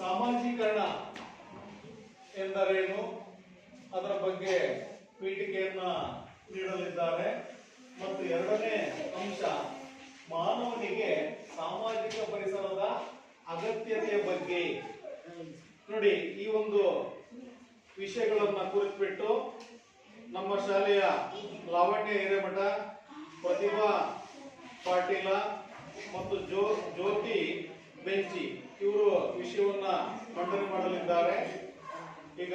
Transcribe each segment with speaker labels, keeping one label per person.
Speaker 1: ಸಾಮಾಜೀಕರಣ ಎಂದರೇನು ಅದರ ಬಗ್ಗೆ ಪೀಠಿಕೆಯನ್ನ ನೀಡಲಿದ್ದಾರೆ. ಮತ್ತು ಎರಡನೇ ಅಂಶ ಮಾನವನಿಗೆ ಸಾಮಾಜಿಕ ಪರಿಸರದ ಅಗತ್ಯತೆಯ ಬಗ್ಗೆ. ನೋಡಿ, ಈ ಒಂದು ವಿಷಯಗಳನ್ನ ಕುರಿತುಬಿಟ್ಟು ನಮ್ಮ ಶಾಲೆಯ ಲಾವಣ್ಯ ಹಿರೇಮಠ, ಪ್ರತಿಭಾ ಪಾಟೀಲ ಮತ್ತು ಜ್ಯೋತಿ ಬೆಂಚಿ ಇವರು ವಿಷಯವನ್ನ ಮಂಡನೆ ಮಾಡಲಿದ್ದಾರೆ. ಈಗ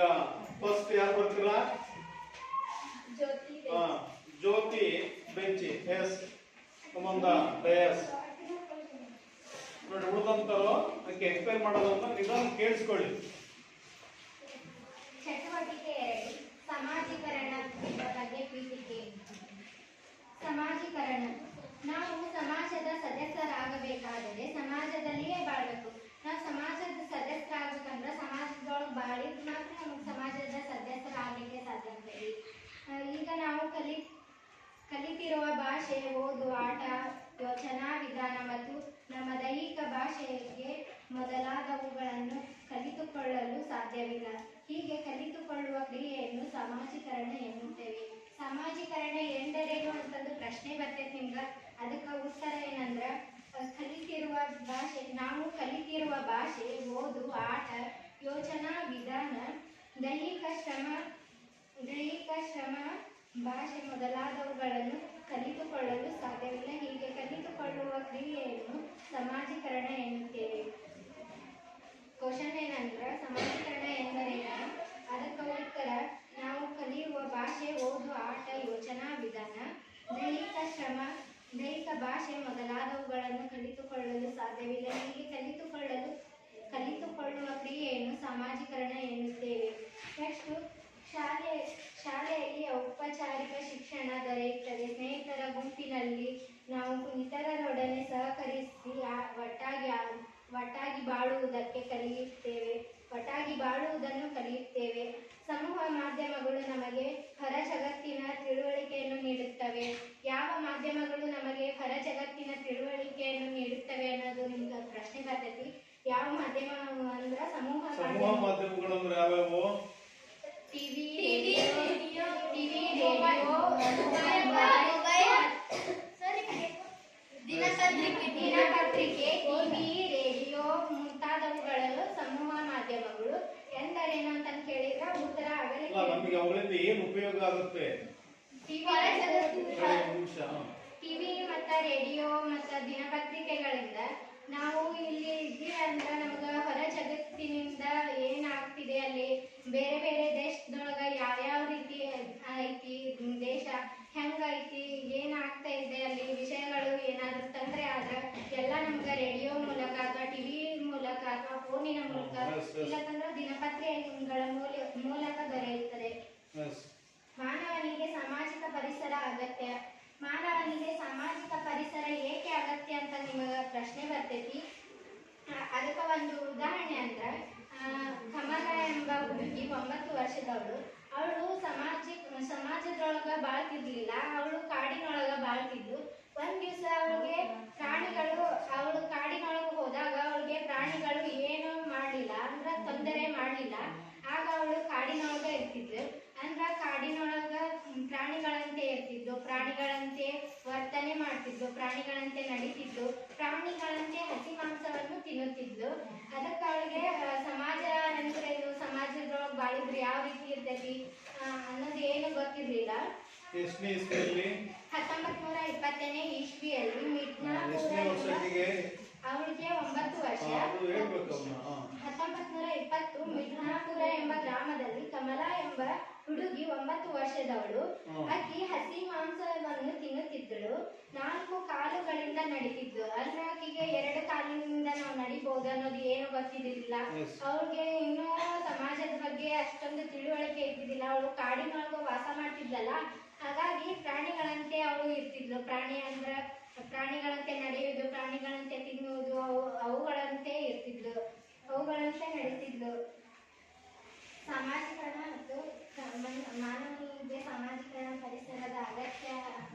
Speaker 1: ಫಸ್ಟ್ ಯಾರು ಬರ್ತೀರಾ? Jyothi Benchi. Yes, come on the dais. ನೋಡಿ, ಉಳಿದಂತರು ಅದಕ್ಕೆ ಎಕ್ಸ್ಪ್ಲೈನ್ ಮಾಡೋದನ್ನ ನಿಧಾನ ಕೇಳಿಸ್ಕೊಳ್ಳಿ.
Speaker 2: ಚಟುವಟಿಕೆ 2, ಸಮಾಜೀಕರಣ ಬಗ್ಗೆ ಪೀಠಿಕೆ. ಸಮಾಜೀಕರಣ. ನಾವು ಸಮಾಜದ ಸದಸ್ಯರಾಗಬೇಕಾದರೆ ಸಮಾಜದಲ್ಲಿಯೇ ಬಾಳಬೇಕು. ನಾವು ಸಮಾಜದ ಸದಸ್ಯರಾಗಬೇಕಂದ್ರೆ ಸಮಾಜದೊಳಗೆ ಬಾಳಿದ್ ಮಾತ್ರ ನಮಗೆ ಸಮಾಜದ ಸದಸ್ಯರಾಗಲಿಕ್ಕೆ ಸಾಧ್ಯ ಆಗ್ತದೆ. ಈಗ ನಾವು ಕಲಿತಿರುವ ಭಾಷೆ, ಓದು, ಆಟ, ಯೋಚನಾ ವಿಧಾನ ಮತ್ತು ನಮ್ಮ ದೈಹಿಕ ಭಾಷೆಗೆ ಮೊದಲಾದವುಗಳನ್ನು ಕಲಿತುಕೊಳ್ಳಲು ಸಾಧ್ಯವಿಲ್ಲ. ಹೀಗೆ ಕಲಿತುಕೊಳ್ಳುವ ಕ್ರಿಯೆಯನ್ನು ಸಮಾಜೀಕರಣ ಎನ್ನುತ್ತೇವೆ. ಸಮಾಜೀಕರಣ ಎಂದರೇನು ಅಂತಂದು ಪ್ರಶ್ನೆ ಬರ್ತೈತೆ ನಿಮ್ಗೆ. ಅದಕ್ಕೆ ಉತ್ತರ ಏನಂದ್ರ, ನಾವು ಕಲಿತಿರುವ ಭಾಷೆ, ಓದು, ಆಟ, ಯೋಚನಾ ವಿಧಾನ, ದೈಹಿಕ ಶ್ರಮ, ಭಾಷೆ ಮೊದಲಾದವುಗಳನ್ನು ಕಲಿತುಕೊಳ್ಳಲು ಸಾಧ್ಯವಿಲ್ಲ. ಹೀಗೆ ಕಲಿತುಕೊಳ್ಳುವ ಕ್ರಿಯೆಯನ್ನು ಸಮಾಜೀಕರಣ ಎನ್ನುತ್ತೇವೆ. ಕ್ವಶನ್ ಏನಂದ್ರ, ಸಮಾಜೀಕರಣ ಎಂದರೇನು? ಅದಕ್ಕೆ ಉತ್ತರ, ನಾವು ಕಲಿಯುವ ಭಾಷೆ, ಓದು, ಆಟ, ಯೋಚನಾ ವಿಧಾನ, ದೈಹಿಕ ಭಾಷೆ ಮೊದಲಾದವುಗಳನ್ನು ಕಲಿತುಕೊಳ್ಳಲು ಸಾಧ್ಯವಿಲ್ಲ. ಹೀಗೆ ಕಲಿತುಕೊಳ್ಳುವ ಕ್ರಿಯೆಯನ್ನು ಸಮಾಜೀಕರಣ ಎನ್ನುತ್ತೇವೆ. ನೆಕ್ಸ್ಟ್, ಶಾಲೆಯಲ್ಲಿ ಔಪಚಾರಿಕ ಶಿಕ್ಷಣ ದೊರೆಯುತ್ತದೆ. ಸ್ನೇಹಿತರ ಗುಂಪಿನಲ್ಲಿ ನಾವು ಇತರರೊಡನೆ ಸಹಕರಿಸಿ ಒಟ್ಟಾಗಿ ಬಾಳುವುದನ್ನು ಕಲಿಯುತ್ತೇವೆ. ಸಮೂಹ ಮಾಧ್ಯಮಗಳು ನಮಗೆ ಹೊರ ಜಗತ್ತಿನ ತಿಳುವಳಿಕೆಯನ್ನು ನೀಡುತ್ತವೆ. ಯಾವ ಮಾಧ್ಯಮಗಳು ನಮಗೆ ಹೊರ ಜಗತ್ತಿನ ತಿಳುವಳಿಕೆಯನ್ನು ನೀಡುತ್ತವೆ ಅನ್ನೋದು ನಿಮ್ಗೆ ಪ್ರಶ್ನೆ ಬರ್ತೈತಿ. ಯಾವ ಮಾಧ್ಯಮ ಅಂದ್ರ ಸಮೂಹ
Speaker 1: ಮಾಧ್ಯಮಗಳು ಅಂದ್ರೆ ಯಾವ್ಯಾವು?
Speaker 2: ಟಿವಿ, ದಿನಪತ್ರಿಕೆ, ಟಿವಿ, ರೇಡಿಯೋ ಮುಂತಾದವುಗಳು ಸಮೂಹ ಮಾಧ್ಯಮಗಳು ಎಂದರೇನು ಅಂತ ಕೇಳಿದ್ರೆ ಉತ್ತರ ಆಗಲಿ.
Speaker 1: ನಮಗೆ ಅವುಗಳಿಂದ ಏನು ಉಪಯೋಗ ಆಗುತ್ತೆ?
Speaker 2: ಟಿವಿ ಮತ್ತು ರೇಡಿಯೋ ಮತ್ತು ದಿನಪತ್ರಿಕೆಗಳಿಂದ ನಾವು ಇಲ್ಲಿ ಇದ್ದೀವಿ ಅಂದ್ರೆ ನಮ್ಗೆ ಹೊರ ಜಗತ್ತಿನಿಂದ ಏನಾಗ್ತಿದೆ, ಅಲ್ಲಿ ಬೇರೆ ಬೇರೆ ದೇಶದೊಳಗೆ ಯಾವ್ಯಾವ ರೀತಿ ಐತಿ, ದೇಶ ಹೆಂಗೈತಿ, ಏನಾಗ್ತಾ ಇದೆ, ಅಲ್ಲಿ ವಿಷಯಗಳು ಏನಾದರೂ ತೊಂದರೆ ಆದ್ರೆ ಎಲ್ಲ ನಮ್ಗೆ ರೇಡಿಯೋ ಮೂಲಕ ಅಥವಾ ಟಿವಿ ಮೂಲಕ ಅಥವಾ ಫೋನಿನ ಮೂಲಕ ಇಲ್ಲಂದ್ರೆ ದಿನಪತ್ರಿಕೆಗಳ ಮೂಲಕ ದೊರೆಯುತ್ತದೆ. ಮಾನವನಿಗೆ ಸಾಮಾಜಿಕ ಪರಿಸರ ಅಗತ್ಯ. ಮಾನವನಿಗೆ ಸಾಮಾಜಿಕ ಪರಿಸರ ಏಕೆ ಅಗತ್ಯ ಅಂತ ನಿಮಗೆ ಪ್ರಶ್ನೆ ಬರ್ತೈತಿ. ಅದಕ್ಕೆ ಒಂದು ಉದಾಹರಣೆ ಅಂದ್ರೆ, ಕಮಲ ಎಂಬ ಹುಡುಗಿ 9 ವರ್ಷದವಳು. ಅವಳು ಸಮಾಜದೊಳಗ ಬಾಳ್ತಿರ್ಲಿಲ್ಲ. ಅವಳು ಕಾಡಿನೊಳಗ ಬಾಳ್ತಿದ್ಲು. ಒಂದ್ ದಿವಸ ಅವಳು ಕಾಡಿನೊಳಗೆ ಹೋದಾಗ ಅವಳಿಗೆ ಪ್ರಾಣಿಗಳು ಏನು ಮಾಡಲಿಲ್ಲ, ಅಂದ್ರೆ ತೊಂದರೆ ಮಾಡಲಿಲ್ಲ. ಆಗ ಅವಳು ಕಾಡಿನೊಳಗ ಇರ್ತಿದ್ಲು. ಅಂದ್ರ ಕಾಡಿನೊಳಗ ಪ್ರಾಣಿಗಳಂತೆ ಇರ್ತಿದ್ಲು, ಪ್ರಾಣಿಗಳಂತೆ ವರ್ತನೆ ಮಾಡ್ತಿದ್ಲು, ಪ್ರಾಣಿಗಳಂತೆ ನಡೀತಿದ್ಲು, ಪ್ರಾಣಿಗಳಂತೆ ಹಸಿ ಮಾಂಸವನ್ನು ತಿನ್ನುತ್ತಿದ್ಲು. ಅದಕ್ಕೆ ಅವಳಿಗೆ ಸಮಾಜ ಅಂದ್ರೇನು, ಸಮಾಜದೊಳಗೆ ಬಾಳಿದ್ರೆ ಯಾವ ರೀತಿ ಇರ್ತೈತಿ ಅನ್ನೋದು ಏನು ಗೊತ್ತಿರ್ಲಿಲ್ಲ. 1920ನೇ ಇಸ್ವಿಯಲ್ಲಿ ಅವಳಿಗೆ 9 ವರ್ಷ. 1920 ಮಿಡ್ನಾಪುರ ಎಂಬ ಗ್ರಾಮದಲ್ಲಿ ಕಮಲಾ ಎಂಬ ಹುಡುಗಿ 9 ವರ್ಷದವಳು. ಆಕಿ ಹಸಿ ಮಾಂಸವನ್ನು ತಿನ್ನುತ್ತಿದ್ದಳು. 4 ಕಾಲುಗಳಿಂದ ನಡೀತಿದ್ಳು. ಅಂದ್ರೆ ಆಕಿಗೆ 2 ಕಾಲಿನಿಂದ ನಾವು ನಡಿಬಹುದು ಅನ್ನೋದು ಏನು ಗೊತ್ತಿದ್ದಿಲ್ಲ. ಅವಳಿಗೆ ಇನ್ನೂ ಸಮಾಜದ ಬಗ್ಗೆ ಅಷ್ಟೊಂದು ತಿಳುವಳಿಕೆ ಇದ್ದಿದ್ದಿಲ್ಲ. ಅವಳು ಕಾಡಿನೊಳಗೆ ವಾಸ ಮಾಡ್ತಿದ್ಲಲ್ಲ, ಹಾಗಾಗಿ ಪ್ರಾಣಿಗಳಂತೆ ಅವಳು ಇರ್ತಿದ್ಲು. ಪ್ರಾಣಿಗಳಂತೆ ನಡೆಯುವುದು, ಪ್ರಾಣಿಗಳಂತೆ ತಿನ್ನುವುದು, ಅವುಗಳಂತೆ ಇರ್ತಿದ್ಲು, ಅವುಗಳಂತೆ ನಡೀತಿದ್ಲು. ಸಾಮಾಜೀಕರಣ ಮತ್ತು ಮಾನವನಿಗೆ ಸಾಮಾಜಿಕರಣ ಪರಿಸರದ ಅಗತ್ಯ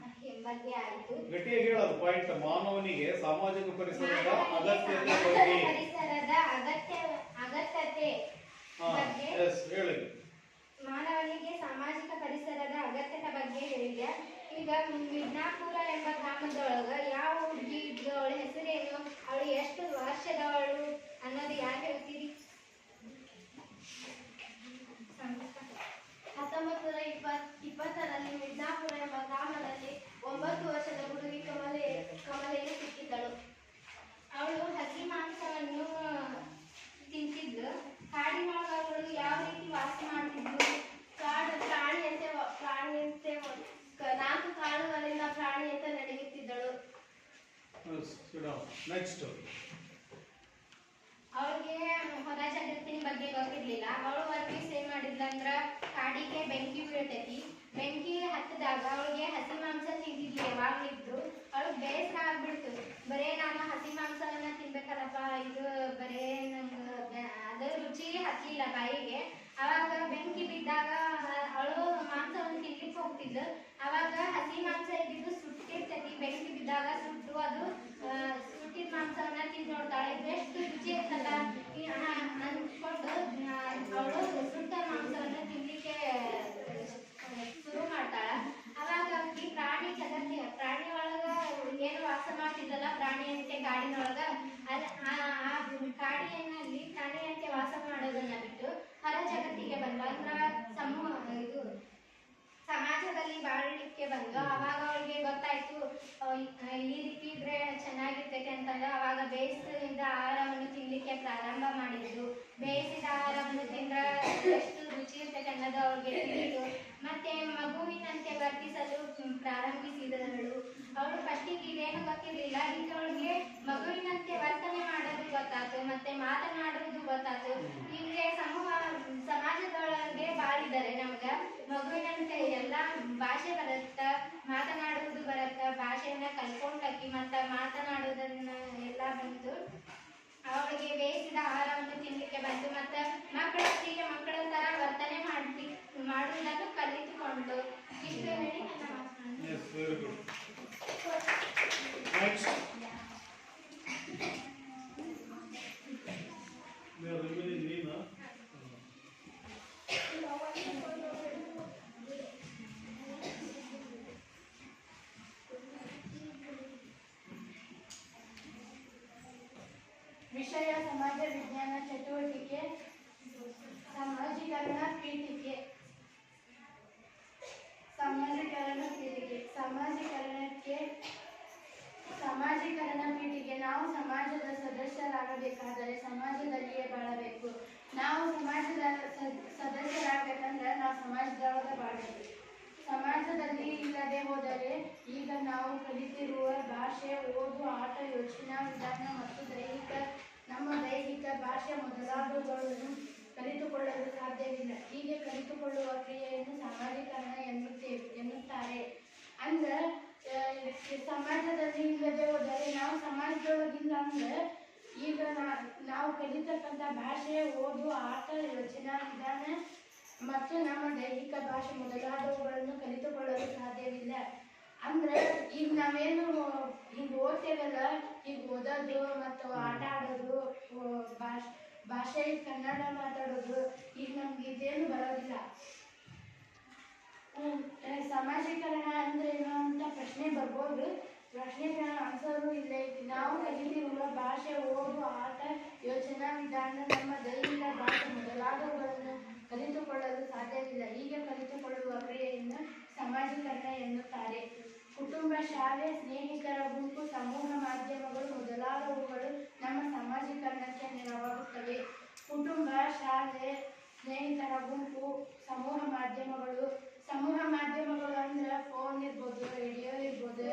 Speaker 2: ಬಗ್ಗೆ ಆಯಿತು.
Speaker 1: ಗಟ್ಟಿಯಾಗಿ ಹೇಳೋದು ಪಾಯಿಂಟ್. ಮಾನವನಿಗೆ ಸಾಮಾಜಿಕ ಪರಿಸರದ ಅಗತ್ಯತೆ ಬಗ್ಗೆ.
Speaker 2: ಪರಿಸರದ ಅಗತ್ಯ
Speaker 1: ನೆಕ್ಸ್ಟ್
Speaker 2: ಅವಳಿಗೆ ಹೊರ ಜಗತ್ತಿನ ಬಗ್ಗೆ ಗೊತ್ತಿರ್ಲಿಲ್ಲ. ಅವಳು ಒಂದ್ ದಿವಸ ಏನ್ ಮಾಡಿದ್ಲಂದ್ರ ಕಾಡಿಗೆ ಬೆಂಕಿ ಬೀಳ್ತೈತಿ. ಬೆಂಕಿ ಹತ್ತದಾಗ ಅವಳಿಗೆ ಹಸಿ ಮಾಂಸ ತಿಂದಿದ್ಲಿ ಯಾವಾಗ್ಲಿದ್ರು. ಅವಳಿಗೆ ಬೇಸರ ಆಗ್ಬಿಡ್ತು. ಬರೇ ನಾನು ಹಸಿ ಮಾಂಸವನ್ನ ತಿನ್ಬೇಕಲ್ಲಪ್ಪ, ಇದು ಬರೇ ನಂಗ ಅದ್ರ ರುಚಿ ಹತ್ಲಿಲ್ಲ ಬಾಯಿಗೆ. ಅವಾಗ ಬೆಂಕಿ ಬಿದ್ದಾಗ ಅವಳು ಮಾಂಸವನ್ನು ತಿನ್ಲಿಕ್ಕೆ ಹೋಗ್ತಿದ್ಲು. ಅವಾಗ ಹಸಿ ಮಾಂಸ ಇದ್ದಿದ್ದು ಸುಟ್ಟಿರ್ತೈತಿ. ಬೆಂಕಿ ಬಿದ್ದಾಗ ಸುಟ್ಟು ಅದು ಸುಟ್ಟಿದ ಮಾಂಸವನ್ನ ತಿಂದು ನೋಡ್ತಾಳೆ. ಎಷ್ಟು ರುಚಿ ಇರ್ತಲ್ಲ ಅನ್ಕೊಂಡು ಅವಳು ಸುಟ್ಟ ಮಾಂಸವನ್ನ ತಿನ್ಲಿಕ್ಕೆ ಶುರು ಮಾಡ್ತಾಳ. ಅವಾಗ ಈ ಪ್ರಾಣಿ ಪ್ರಾಣಿ ಒಳಗ ಏನು ವಾಸ ಮಾಡ್ತಿದ್ದಲ್ಲ ಪ್ರಾಣಿಯಂತೆ ಕಾಡಿನೊಳಗ, ಆ ಕಾಡಿನಲ್ಲಿ ಪ್ರಾಣಿಯಂತೆ ವಾಸ ಮಾಡೋದನ್ನ ಬಿಟ್ಟು ಹೊರ ಜಗತ್ತಿಗೆ ಬಂದು ಅಂದ್ರ ಇದು ಸಮಾಜದಲ್ಲಿ ಬಾಳ್ಲಿಕ್ಕೆ ಬಂದು ಅವಾಗ ಅವಳಿಗೆ ಗೊತ್ತಾಯ್ತು ಈ ರೀತಿ ಇದ್ರೆ ಚೆನ್ನಾಗಿರ್ತೈತೆ ಅಂತಂದ್ರೆ ಅವಾಗ ಬೇಯಿಸಿದ ಆಹಾರವನ್ನು ತಿನ್ಲಿಕ್ಕೆ ಪ್ರಾರಂಭ ಮಾಡಿದ್ದು. ಬೇಯಿಸಿದ ಆಹಾರವನ್ನು ತಿಂದ್ರೆ ಎಷ್ಟು ರುಚಿ ಇರ್ತೈತೆ ಅನ್ನೋದು ಅವ್ರಿಗೆ ತಿಳಿದು ಮತ್ತೆ ಮಗುವಿನಂತೆ ವರ್ತಿಸಲು ಪ್ರಾರಂಭಿಸಿದಳು. ಅವಳು ಫಸ್ಟಿಗೆ ಇದೇನು ಗೊತ್ತಿರ್ಲಿಲ್ಲ. ಈಗ ಅವಳಿಗೆ ಮಗುವಿನಂತೆ ವರ್ತನೆ ಮಾಡೋದು ಗೊತ್ತಾಯ್ತು, ಮತ್ತೆ ಮಾತನಾಡುವುದು ಗೊತ್ತಾಯ್ತು. ಹೀಗೆ ಸಮಾಜದೊಳಗೆ ಬಾಳಿದ್ದಾರೆ. ನಮ್ಗ ಮಗುವಿನಂತೆ ಎಲ್ಲ ಭಾಷೆ ಬರುತ್ತ, ಮಾತನಾಡುವುದು ಬರುತ್ತ, ಭಾಷೆಯನ್ನ ಕಲ್ಕೊಂಡಾಕಿ ಮತ್ತ ಮಾತನಾಡುವುದನ್ನ ಎಲ್ಲ ಬಂತು. ಅವಳಿಗೆ ಬೇಯಿಸಿದ ಆಹಾರವನ್ನು ತಿನ್ಲಿಕ್ಕೆ ಬಂತು. ಮತ್ತೆ ಮಕ್ಕಳೊಟ್ಟಿಗೆ ಮಕ್ಕಳ ತರ ವರ್ತನೆ ಮಾಡುವುದನ್ನು ಕಲಿತುಕೊಂಡು ಇಷ್ಟು ಹೇಳಿ ನನ್ನ ಮಾತನ್ನು
Speaker 1: ಎಸ್, ವೆರಿ ಗುಡ್. ನೆಕ್ಸ್ಟ್ ನೀನು
Speaker 2: ವಿಷಯ ಸಮಾಜ ವಿಜ್ಞಾನ ಚಟುವಟಿಕೆ ಸಾಮಾಜೀಕರಣ ಪೀಠಿಕೆ. ಸಮಾಜೀಕರಣ ಪೀಠಿಕೆ. ನಾವು ಸಮಾಜದ ಸದಸ್ಯರಾಗಬೇಕಾದರೆ ಸಮಾಜದಲ್ಲಿಯೇ ಬಾಳಬೇಕು. ನಾವು ಸಮಾಜದ ಸದಸ್ಯರಾಗಬೇಕಂದ್ರೆ ನಾವು ಸಮಾಜದೊಳಗೆ ಬಾಳಬೇಕು. ಸಮಾಜದಲ್ಲಿ ಇಲ್ಲದೆ ಹೋದರೆ ಈಗ ನಾವು ಕಲಿತಿರುವ ಭಾಷೆ, ಓದು, ಆಟ, ಯೋಚನಾ ವಿಧಾನ ಮತ್ತು ನಮ್ಮ ದೈಹಿಕ ಭಾಷೆ ಮೊದಲಾದವುಗಳನ್ನು ಕಲಿತುಕೊಳ್ಳಲು ಸಾಧ್ಯವಿಲ್ಲ. ಹೀಗೆ ಕಲಿತುಕೊಳ್ಳುವ ಕ್ರಿಯೆಯನ್ನು ಸಾಮಾಜೀಕರಣ ಎನ್ನುತ್ತಾರೆ. ಅಂದ್ರೆ ಸಮಾಜದಲ್ಲಿ ಇಲ್ಲದೆ ಹೋದರೆ ನಾವು ಸಮಾಜದೊಳಗಿಲ್ಲ ಅಂದ್ರೆ ಈಗ ನಾವು ಕಲಿತಕ್ಕಂಥ ಭಾಷೆ, ಓದು, ಆಟ, ಯೋಚನಾ ವಿಧಾನ ಮತ್ತು ನಮ್ಮ ದೈಹಿಕ ಭಾಷೆ ಮೊದಲಾದವುಗಳನ್ನು ಕಲಿತುಕೊಳ್ಳಲು ಸಾಧ್ಯವಿಲ್ಲ. ಅಂದ್ರೆ ಈಗ ನಾವೇನು ಈಗ ಓದ್ತೇವಲ್ಲ, ಈಗ ಓದೋದು ಮತ್ತು ಆಟ ಆಡೋದು, ಭಾಷೆ ಕನ್ನಡ ಮಾತಾಡೋದು, ಈಗ ನಮ್ಗೆ ಇದೇನು ಬರೋದಿಲ್ಲ. ಸಮಾಜೀಕರಣ ಅಂದ್ರೆ ಏನು ಅಂತ ಪ್ರಶ್ನೆ ಬರ್ಬೋದು. ಪ್ರಶ್ನೆಗಳ ಆನ್ಸರು ಇಲ್ಲೇ ಐತಿ. ನಾವು ಕಲಿತಿರುವ ಭಾಷೆ, ಓದು, ಆಟ, ಯೋಚನಾ ವಿಧಾನ, ನಮ್ಮ ದೈಹಿಕ ಭಾಷೆ ಮೊದಲಾದವುಗಳನ್ನು ಕಲಿತುಕೊಳ್ಳಲು ಸಾಧ್ಯವಿಲ್ಲ. ಹೀಗೆ ಕಲಿತುಕೊಳ್ಳುವ ಕ್ರಿಯೆಯನ್ನು ಸಮಾಜೀಕರಣ ಎನ್ನುತ್ತಾರೆ. ಕುಟುಂಬ, ಶಾಲೆ, ಸ್ನೇಹಿತರ ಗುಂಪು, ಸಮೂಹ ಮಾಧ್ಯಮಗಳು ಮೊದಲಾದವುಗಳು ನಮ್ಮ ಸಮಾಜೀಕರಣಕ್ಕೆ ನೆರವಾಗುತ್ತವೆ. ಕುಟುಂಬ, ಶಾಲೆ, ಸ್ನೇಹಿತರ ಗುಂಪು, ಸಮೂಹ ಮಾಧ್ಯಮಗಳು. ಸಮೂಹ ಮಾಧ್ಯಮಗಳು ಅಂದ್ರೆ ಫೋನ್ ಇರ್ಬೋದು, ರೇಡಿಯೋ ಇರ್ಬೋದು,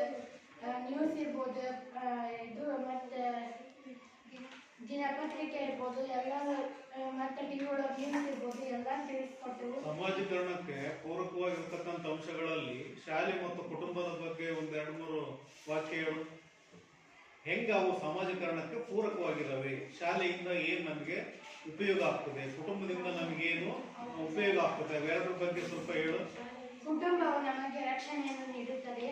Speaker 2: ನ್ಯೂಸ್ ಇರ್ಬೋದು, ಇದು ಮತ್ತು ದಿನಪತ್ರಿಕೆ ಇರ್ಬೋದು, ಎಲ್ಲ ಮತ್ತೆ ಟಿವಿ ಒಳಗೆ ನ್ಯೂಸ್ ಇರ್ಬೋದು, ಎಲ್ಲ ತಿಳಿಸ್ಕೊಟ್ಟೆವು.
Speaker 1: ಸಮಾಜೀಕರಣಕ್ಕೆ ಪೂರಕವಾಗಿರ್ತಕ್ಕಂಥ ಅಂಶಗಳಲ್ಲಿ ಶಾಲೆ ಮತ್ತು ಕುಟುಂಬದ ಬಗ್ಗೆ ಒಂದು 2-3 ವಾಕ್ಯ ಹೇಳು. ಹೆಂಗೆ ಅವು ಸಮಾಜೀಕರಣಕ್ಕೆ ಪೂರಕವಾಗಿದ್ದಾವೆ? ಶಾಲೆಯಿಂದ ಏನು ನಮಗೆ ಉಪಯೋಗ ಆಗ್ತದೆ, ಕುಟುಂಬದಿಂದ ನಮಗೇನು ಉಪಯೋಗ ಆಗ್ತದೆ, ಅವೆರಡರ ಬಗ್ಗೆ ಸ್ವಲ್ಪ ಹೇಳು.
Speaker 2: ಕುಟುಂಬವು ನಮಗೆ ರಕ್ಷಣೆಯನ್ನು ನೀಡುತ್ತದೆ.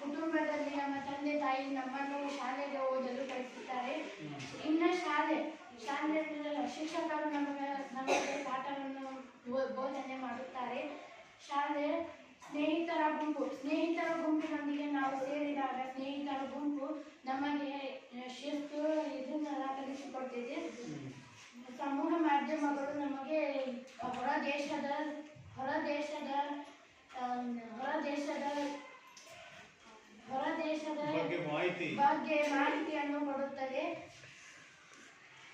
Speaker 2: ಕುಟುಂಬದಲ್ಲಿ ನಮ್ಮ ತಂದೆ ತಾಯಿ ನಮ್ಮನ್ನು ಶಾಲೆಗೆ ಓದಲು ಕಳಿಸುತ್ತಾರೆ. ಇನ್ನು ಶಾಲೆ ಶಿಕ್ಷಕರು ನಮಗೆ ಪಾಠವನ್ನು ಬೋಧನೆ ಮಾಡುತ್ತಾರೆ. ಶಾಲೆ, ಸ್ನೇಹಿತರ ಗುಂಪಿನೊಂದಿಗೆ ನಾವು ಸೇರಿದಾಗ ಸ್ನೇಹಿತರ ಗುಂಪು ನಮಗೆ ಶಿಸ್ತು ಇದನ್ನೆಲ್ಲ ಕಲಿಸಿಕೊಡ್ತಿದೆ. ಸಮೂಹ ಮಾಧ್ಯಮಗಳು ನಮಗೆ ಹೊರ ದೇಶದ ಬಗ್ಗೆ ಮಾಹಿತಿಯನ್ನು ಕೊಡುತ್ತದೆ.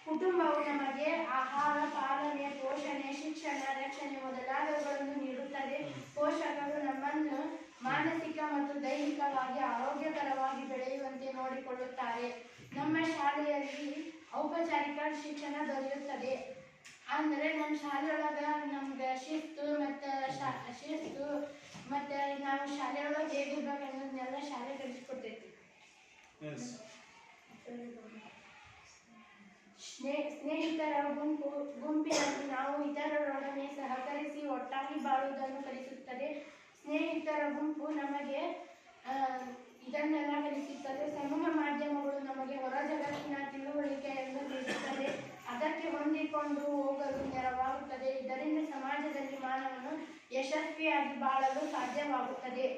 Speaker 2: ಕುಟುಂಬವು ನಮಗೆ ಆಹಾರ, ಪಾಲನೆ, ಪೋಷಣೆ, ಶಿಕ್ಷಣ, ರಕ್ಷಣೆ ಮೊದಲಾದವುಗಳನ್ನು ನೀಡುತ್ತದೆ. ಪೋಷಕರು ನಮ್ಮನ್ನು
Speaker 3: ಮಾನಸಿಕ ಮತ್ತು ದೈಹಿಕವಾಗಿ ಆರೋಗ್ಯಕರವಾಗಿ ಬೆಳೆಯುವಂತೆ ನೋಡಿಕೊಳ್ಳುತ್ತಾರೆ. ನಮ್ಮ ಶಾಲೆಯಲ್ಲಿ ಔಪಚಾರಿಕ ಶಿಕ್ಷಣ ದೊರೆಯುತ್ತದೆ. ಅಂದರೆ ನಮ್ಮ ಶಾಲೆಯೊಳಗ ನಮ್ಗೆ ಶಿಸ್ತು ಮತ್ತೆ ನಾವು ಶಾಲೆಯೊಳಗೆ ಹೇಗಿರ್ಬೇಕು ಅನ್ನೋದನ್ನೆಲ್ಲ ಶಾಲೆ ಕಲಿಸ್ಕೊಡ್ತೈತಿ. ಸ್ನೇಹಿತರ ಗುಂಪಿನಲ್ಲಿ ನಾವು ಇತರರೊಡನೆ ಸಹಕರಿಸಿ ಒಟ್ಟಾಗಿ ಬಾಳುವುದನ್ನು ಕಲಿಸುತ್ತದೆ. ಸ್ನೇಹಿತರ ಗುಂಪು ನಮಗೆ ಇದನ್ನೆಲ್ಲ ಕಲಿಸುತ್ತದೆ. ಸಮೂಹ ಮಾಧ್ಯಮಗಳು ನಮಗೆ ಹೊರ ಜಗತ್ತಿನ ತಿಳುವಳಿಕೆಯನ್ನು ನೀಡುತ್ತದೆ. ಅದಕ್ಕೆ ಹೊಂದಿಕೊಂಡು ಹೋಗಲು ನೆರವಾಗುತ್ತದೆ. ಇದರಿಂದ ಸಮಾಜದಲ್ಲಿ ಮಾನವನು ಯಶಸ್ವಿಯಾಗಿ ಬಾಳಲು ಸಾಧ್ಯವಾಗುತ್ತದೆ.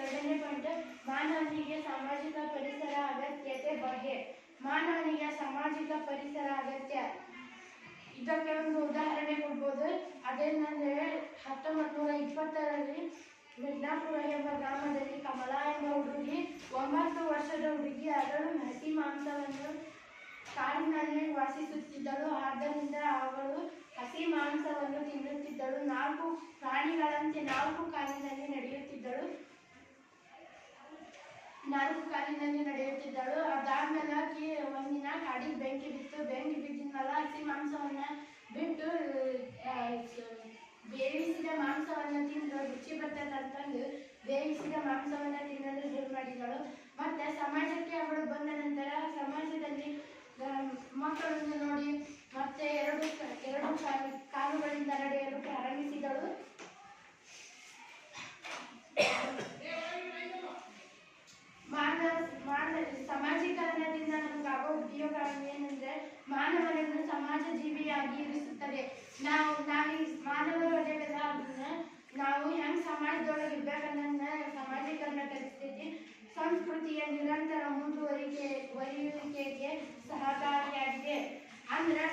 Speaker 3: ಎರಡನೇ ಪಾಯಿಂಟ್, ಮಾನವನಿಗೆ ಸಾಮಾಜಿಕ ಪರಿಸರ ಅಗತ್ಯತೆ ಬಗ್ಗೆ. ಮಾನವನಿಗೆ ಸಾಮಾಜಿಕ ಪರಿಸರ ಅಗತ್ಯ. ಇದಕ್ಕೆ ಒಂದು ಉದಾಹರಣೆ ಕೊಡ್ಬೋದು. ಅದೇನಂದ್ರೆ 1920ರಲ್ಲಿ ಮಿಡ್ನಾಪುರ ಎಂಬ ಗ್ರಾಮದಲ್ಲಿ ಕಮಲಾ ಎಂಬ ಹುಡುಗಿ, 9 ವರ್ಷದ ಹುಡುಗಿ, ಅದನ್ನು ಹಸಿ ಮಾಂಸವನ್ನು ಕಾಡಿನಲ್ಲಿ ವಾಸಿಸುತ್ತಿದ್ದಳು. ಆದ್ದರಿಂದ ಅವಳು ಹಸಿ ಮಾಂಸವನ್ನು ತಿನ್ನುತ್ತಿದ್ದಳು. 4 ಪ್ರಾಣಿಗಳಂತೆ 4 ಕಾಲಿನಲ್ಲಿ ನಡೆಯುತ್ತಿದ್ದಳು. ಅದಾದ್ಮೇಲೆ ಆಕಿ ಒಂದಿನ ಕಾಡಿಗೆ ಬೆಂಕಿ ಬಿದ್ದಿದ್ಮೇಲೆ ಹಸಿ ಮಾಂಸವನ್ನ ಬಿಟ್ಟು ಬೇಯಿಸಿದ ಮಾಂಸವನ್ನು ತಿಂದು ರುಚಿ ಬರ್ತದೆ ಅಂತಂದು ಬೇಯಿಸಿದ ಮಾಂಸವನ್ನ ತಿನ್ನಲು ಶುರು ಮಾಡಿದಳು. ಮತ್ತೆ ಸಮಾಜಕ್ಕೆ ಅವಳು ಬಂದ ನಂತರ ಸಮಾಜದಲ್ಲಿ ಮಕ್ಕಳನ್ನು ನೋಡಿ ಮತ್ತೆ ಎರಡು ಕಾಲುಗಳಿಂದ ನಡೆಯಲು ಪ್ರಾರಂಭಿಸಿದಳು. ಸಮಾಜೀಕರಣದಿಂದ ನಮಗಾಗೋ ಉಪಯೋಗ ಏನಂದ್ರೆ ಮಾನವನನ್ನು ಸಮಾಜ ಜೀವಿಯಾಗಿ ಇರಿಸುತ್ತದೆ. ನಾವು ಈ ಮಾನವರೊಳಗೆಲ್ಲ ನಾವು ಹೆಂಗ್ ಸಮಾಜದೊಳಗೆ ಇರ್ಬೇಕನ್ನ ಸಮಾಜೀಕರಣ ಕಲಿಸ್ತೈತಿ. ಸಂಸ್ಕೃತಿಯ ನಿರಂತರ ಮುಂದುವರಿಕೆಗೆ ಸಹಕಾರಿಯಾಗಿದೆ. ಅಂದ್ರೆ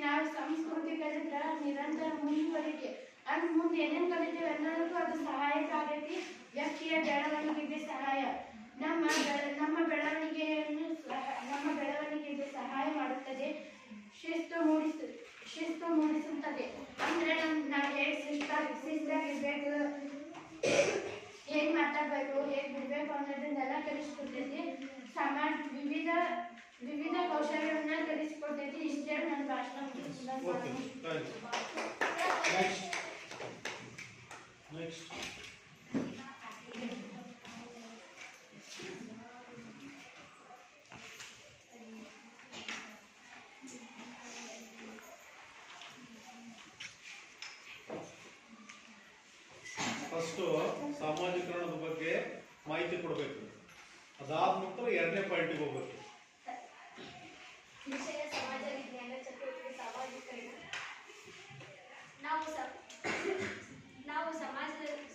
Speaker 3: ನಾವು ಸಂಸ್ಕೃತಿ ಕಲಿತ್ರ ನಿರಂತರ ಮುಂದುವರಿಕೆ ಅಂದ್ರೆ ಮುಂದೆ ಏನೇನು ಕಲಿತೇವೆ ಅನ್ನೋದಕ್ಕೂ ಅದು ಸಹಾಯಕ ಆಗೈತಿ. ವ್ಯಕ್ತಿಯ ಬೆಳವಣಿಗೆಗೆ ಸಹಾಯ, ನಮ್ಮ ಬೆಳವಣಿಗೆಗೆ ಸಹಾಯ ಮಾಡುತ್ತದೆ. ಶಿಸ್ತು ಮೂಡಿಸುತ್ತದೆ. ಅಂದ್ರೆ ನಾವು ಹೇಗೆ ಶಿಸ್ತಾಗಿರ್ಬೇಕು, ಹೇಗೆ ಮಾತಾಡ್ಬೇಕು, ಹೇಗೆ ಬಿಡ್ಬೇಕು ಅನ್ನೋದನ್ನೆಲ್ಲ ಕಲಿಸ್ಕೊಡ್ತೈತಿ. ವಿವಿಧ ಕೌಶಲ್ಯವನ್ನ ಕಲಿಸ್ಕೊಡ್ತೈತಿ. ಇಷ್ಟೇ ನನ್ನ ಭಾಷಣ.
Speaker 1: ಫಸ್ಟು ಸಾಮಾಜೀಕರಣದ ಬಗ್ಗೆ ಮಾಹಿತಿ ಕೊಡಬೇಕು. ಅದಾದ ನಂತರ 2ನೇ ಪಾಯಿಂಟಿಗೆ ಹೋಗ್ಬೇಕು.
Speaker 2: ವಿಷಯ ಸಮಾಜ ವಿಜ್ಞಾನ ಚಟುವಟಿಕೆ ಸಾಮಾಜಿಕರಣ. ನಾವು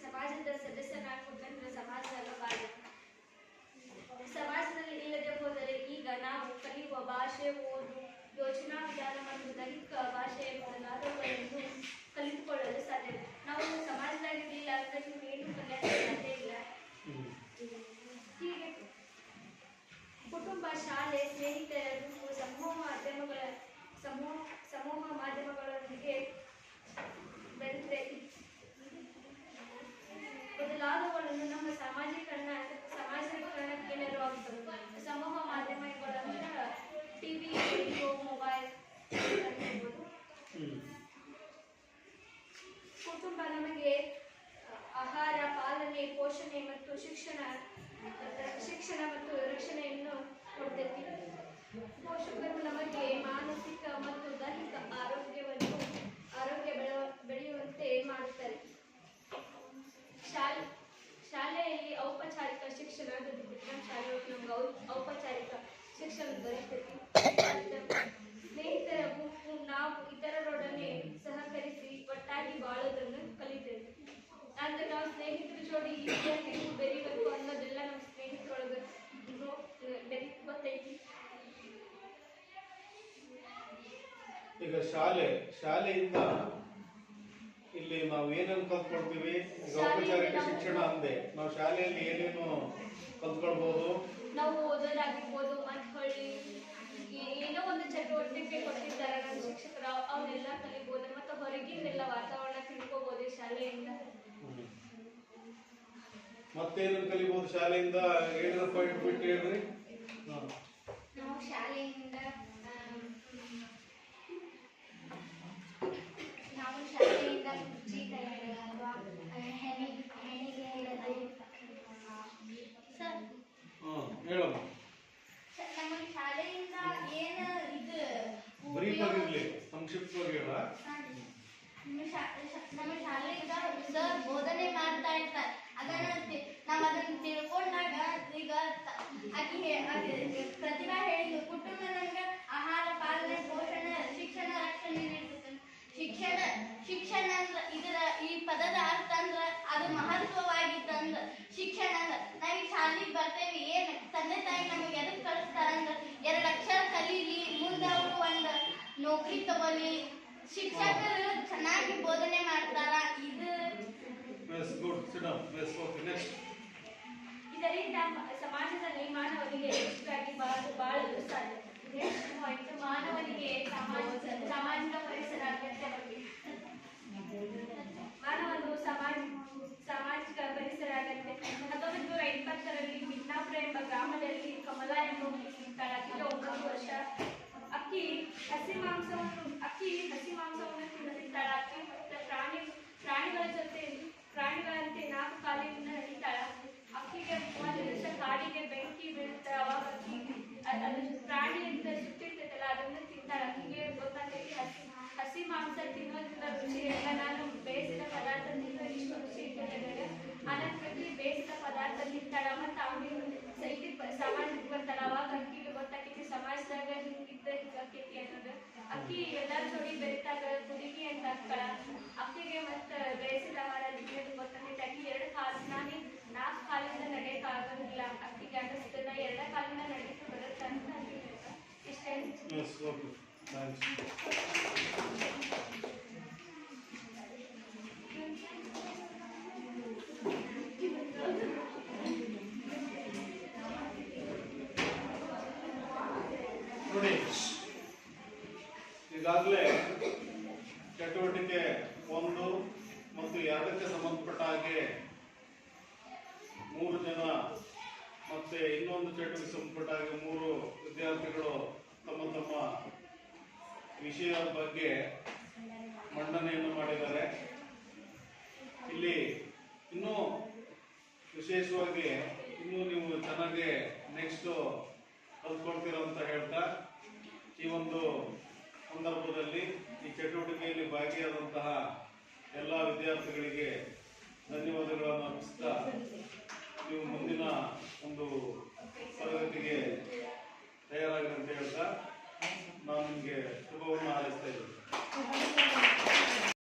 Speaker 2: ಸಮಾಜದ ಸದಸ್ಯನಾಗುವುದರಿಂದ ಸಮಾಜದ ಭಾಗ. ಸಮಾಜದಲ್ಲಿ ಇಲ್ಲದೆ ಹೋದರೆ ಈಗ ನಾವು ಕಲಿಯುವ ಭಾಷೆ, ಓದು, ಯೋಚನಾ ವಿಧಾನ ಮತ್ತು ದೈಹಿಕ ಭಾಷೆ ಮೊದಲಾದವುಗಳನ್ನು ಕಲಿತುಕೊಳ್ಳಲು ಸಾಧ್ಯ. ನಾವು ಸಮಾಜದಾಗಿರಲಿಲ್ಲ ಅಂದ್ರೆ ನೀವು ಏನು ಕಲಿಯಕ್ಕೆ ಸಾಧ್ಯ ಇಲ್ಲ. ಹೀಗೆ ಕುಟುಂಬ, ಶಾಲೆ, ಸ್ನೇಹಿತರು, ಸಮೂಹ ಮಾಧ್ಯಮಗಳೊಂದಿಗೆ ಬೆರೆತರೆ ಮೊದಲಾದವುಗಳನ್ನು ನಮ್ಮ ಸಮಾಜೀಕರಣಕ್ಕೆ ನೆರವಾಗುತ್ತದೆ. ಸಮೂಹ ಮಾಧ್ಯಮಗಳಂದ್ರೆ ಟಿವಿ, ರೇಡಿಯೋ, ಮೊಬೈಲ್ ಇರ್ಬೋದು. ಕುಟುಂಬ ನಮಗೆ ಆಹಾರ, ಪಾಲನೆ, ಪೋಷಣೆ ಮತ್ತು ಶಿಕ್ಷಣ ಮತ್ತು ರಕ್ಷಣೆಯನ್ನು ಕೊಡ್ತೈತಿ. ಪೋಷಕರು ನಮಗೆ ಮಾನಸಿಕ ಮತ್ತು ದೈಹಿಕ ಆರೋಗ್ಯ ಬೆಳೆಯುವಂತೆ ಮಾಡುತ್ತಾರೆ. ಶಾಲೆಯಲ್ಲಿ ಔಪಚಾರಿಕ ಶಿಕ್ಷಣ ದೊರೆಯುತ್ತದೆ. ನಮ್ಮ ಶಾಲೆಯೊಳಗೆ ನಮ್ಗೆ ಔಪಚಾರಿಕ ಶಿಕ್ಷಣ ದೊರೆಯುತ್ತದೆ. ಸ್ನೇಹಿತರ ಗುಂಪು, ನಾವು ಇತರರೊಡನೆ ಸಹಕರಿಸಿ ಒಟ್ಟಾಗಿ ಬಾಳೋದನ್ನು ಕಲಿತೇವೆ. ಅಂದ್ರೆ ನಾವು ಸ್ನೇಹಿತರ ಜೋಡಿ ಹೆಂಗೆ ಬೆರಿಬೇಕು ಅನ್ನೋದೆಲ್ಲ ನಮ್ಮ ಸ್ನೇಹಿತರೊಳಗೆ ಗೊತ್ತೈತಿ.
Speaker 1: ಈಗ ಶಾಲೆಯಿಂದ ಇಲ್ಲಿ ನಾವು ಏನೇನು ಕಲ್ತ್ಕೊಳ್ತೀವಿ? ಈಗ ಔಪಚಾರಿಕ ಶಿಕ್ಷಣ ಅಂದೆ, ನಾವು ಶಾಲೆಯಲ್ಲಿ ಏನೇನು ಕಲ್ತ್ಕೊಳ್ಬಹುದು?
Speaker 2: ನಾವು ಓದೋದಾಗಿರ್ಬೋದು, ಮತ್ತೆ ಹೊಳ್ಳಿ ಏನೋ ಒಂದು ಚಟುವಟಿಕೆ ಕೊಟ್ಟಿರ್ತಾರೆ ನಮ್ಮ ಶಿಕ್ಷಕರು, ಅವನ್ನೆಲ್ಲ ಕಲಿಬಹುದು. ಮತ್ತು ಹೊರಗಿನೆಲ್ಲ ವಾತಾವರಣ
Speaker 3: ತಿಳ್ಕೊಬೋದು ಈ ಶಾಲೆಯಿಂದ.
Speaker 1: ಮತ್ತೇನು ಕಲಿಬಹುದು ಶಾಲೆಯಿಂದ? ಏನಾರ ಪಾಯಿಂಟ್ ಬಿಟ್ಟು ಹೇಳ್ರಿ.
Speaker 2: ನಾವು ಶಾಲೆಯಿಂದ ಕುರ್ಚಿ ತಯಾರು ಅಥವಾ ಹೆಣಿಗೆ ಇಡೋದು. ಸರ್
Speaker 1: ಹೇಳಮ್ಮ.
Speaker 2: ನಮ್ಮ ಶಾಲೆಯಿಂದ ಏನು ಇದು
Speaker 1: ಬ್ರೀಫ್ ಆಗಿರ್ಲಿ, ಸಂಕ್ಷಿಪ್ತವಾಗಿ ಹೇಳ.
Speaker 2: ನಮ್ಮ ಶಾಲೆಯಿಂದ ಸರ್ ಬೋಧನೆ ಮಾಡ್ತಾ ಇರ್ತಾರೆ. ನಾವು ಅದನ್ನ ತಿಳ್ಕೊಂಡಾಗ ಈಗ ಪ್ರತಿಭಾ ಹೇಳಿದ್ಲು, ಕುಟುಂಬ ನಮ್ಗೆ ಆಹಾರ, ಪಾಲನೆ, ಪೋಷಣೆ, ಶಿಕ್ಷಣ, ರಕ್ಷಣೆ ನೀಡ್ತದೆ. ಶಿಕ್ಷಣ ಅಂದ್ರ ಈ ಪದದ ಅರ್ಥ ಅಂದ್ರ ಅದು ಮಹತ್ವವಾಗಿತ್ತಂದ್ರ ಶಿಕ್ಷಣ ಅಂದ್ರ ನಾವೀಗ ಶಾಲೆಗೆ ಬರ್ತೇವೆ. ಏನ್ ತಂದೆ ತಾಯಿ ನಮಗೆ ಎದಕ್ ಕಳಿಸ್ತಾರಂದ್ರ 2 ಅಕ್ಷರ ಕಲೀಲಿ, ಮುಂದೆ ಅವರು ಒಂದು ನೌಕರಿ ತಗೊಳ್ಳಿ. ಶಿಕ್ಷಕರು ಚೆನ್ನಾಗಿ ಬೋಧನೆ ಮಾಡ್ತಾರ.
Speaker 3: ಇದರಿಂದ ಸಮಾಜದಲ್ಲಿ ಮಾನವನಿಗೆ ಯಶಸ್ವಿಯಾಗಿ ಬಾಳಲು ಸಾಧ್ಯ. ಮಾನವನಿಗೆ ಸಾಮಾಜಿಕ ಪರಿಸರ ಅಗತ್ಯವಾಗಿದೆ. ಮಾನವನು ಸಾಮಾಜಿಕ ಪರಿಸರ ಅಗತ್ಯ. 1920ರಲ್ಲಿ ಮಿಡ್ನಾಪುರ ಎಂಬ ಗ್ರಾಮದಲ್ಲಿ ಕಮಲಾ ಎಂಬ ಆಕೆಗೆ 9 ವರ್ಷ. ಅಕ್ಕಿ ಹಸಿ ಮಾಂಸವನ್ನು ತಿನ್ನುತ್ತಿದ್ದಾಳ. ಅಕ್ಕಿ ಮತ್ತು ಪ್ರಾಣಿಗಳಂತೆ 4 ಕಾಲಿನಿಂದ ನಡೀತಾಳ. ಅಕ್ಕಿಗೆ 1 ದಿವಸ ಕಾಡಿಗೆ ಬೆಂಕಿ ಬೀಳುತ್ತೆ. ಅವಾಗ ಅದು ಪ್ರಾಣಿ ಅಂತ ಸುತ್ತಿರ್ತೈತಲ್ಲ, ಅದನ್ನು ತಿಂತಾಳ. ಅಕ್ಕಿಗೆ ಗೊತ್ತಾಗ್ತೈತಿ ಹಸಿ ಮಾಂಸ ತಿನ್ನೋದ್ರಿಂದ ರುಚಿ ಇಲ್ಲ. ನಾನು ಬೇಯಿಸಿದ ಪದಾರ್ಥ ತಿನ್ನೋ ಇಷ್ಟು ರುಚಿ ಇರ್ತದೆ. ಅನಂತರಕ್ಕೆ ಬೇಯಿಸಿದ ಪದಾರ್ಥ ತಿಂತಾಳ. ಮತ್ತು ಅವನಿಗೆ ಸಮಾಜಕ್ಕೆ ಬರ್ತಾಳ. ಅವಾಗ ಅಕ್ಕಿಗೆ ಗೊತ್ತಾಕೈತಿ ಸಮಾಜದಾಗ ಹಿಂಗಾಕೈತಿ ಅನ್ನೋದು. ಅಕ್ಕಿ ಎಲ್ಲರ ಜೋಡಿ ಬೆರಿತಾಗ ಕುದುಕಿ ಅಂತ ಹಾಕ್ತಾಳ. ಅಕ್ಕಿಗೆ ಮತ್ತು ಬೇಯಿಸಿದ ಆಹಾರ ತಿನ್ನೋದು ಗೊತ್ತಾಕೈತಿ. ಅಕ್ಕಿ 2 ಕಾಲಿಂದ ನಡೆಯಕ್ಕೆ ಆಗೋದಿಲ್ಲ. ಅಕ್ಕಿಗೆ ಅನ್ನಿಸ್ತದ 2 ಕಾಲಿಂದ ನಡೆಯಕ್ಕೆ ಬರುತ್ತೆ ಅಂತ ಇಷ್ಟೇ.
Speaker 1: ನೋಡಿ, ಈಗಾಗಲೇ ಚಟುವಟಿಕೆ 1 ಮತ್ತು 2ಕ್ಕೆ ಸಂಬಂಧಪಟ್ಟ ಹಾಗೆ 3 ಜನ, ಮತ್ತೆ ಇನ್ನೊಂದು ಚಟುವಟಿಕೆ ಸಂಬಂಧಪಟ್ಟ ಹಾಗೆ 3 ವಿದ್ಯಾರ್ಥಿಗಳು ತಮ್ಮ ವಿಷಯದ ಬಗ್ಗೆ ಮಂಡನೆಯನ್ನು ಮಾಡಿದ್ದಾರೆ. ಇಲ್ಲಿ ಇನ್ನೂ ವಿಶೇಷವಾಗಿ ಇನ್ನೂ ನೀವು ಚೆನ್ನಾಗಿ ನೆಕ್ಸ್ಟ್ ಕಲ್ತ್ಕೊಳ್ತೀರ ಅಂತ ಹೇಳ್ತಾ, ಈ ಒಂದು ಸಂದರ್ಭದಲ್ಲಿ ಈ ಚಟುವಟಿಕೆಯಲ್ಲಿ ಭಾಗಿಯಾದಂತಹ ಎಲ್ಲ ವಿದ್ಯಾರ್ಥಿಗಳಿಗೆ ಧನ್ಯವಾದಗಳನ್ನು ಅರ್ಪಿಸ್ತಾ, ನೀವು ಮುಂದಿನ ಒಂದು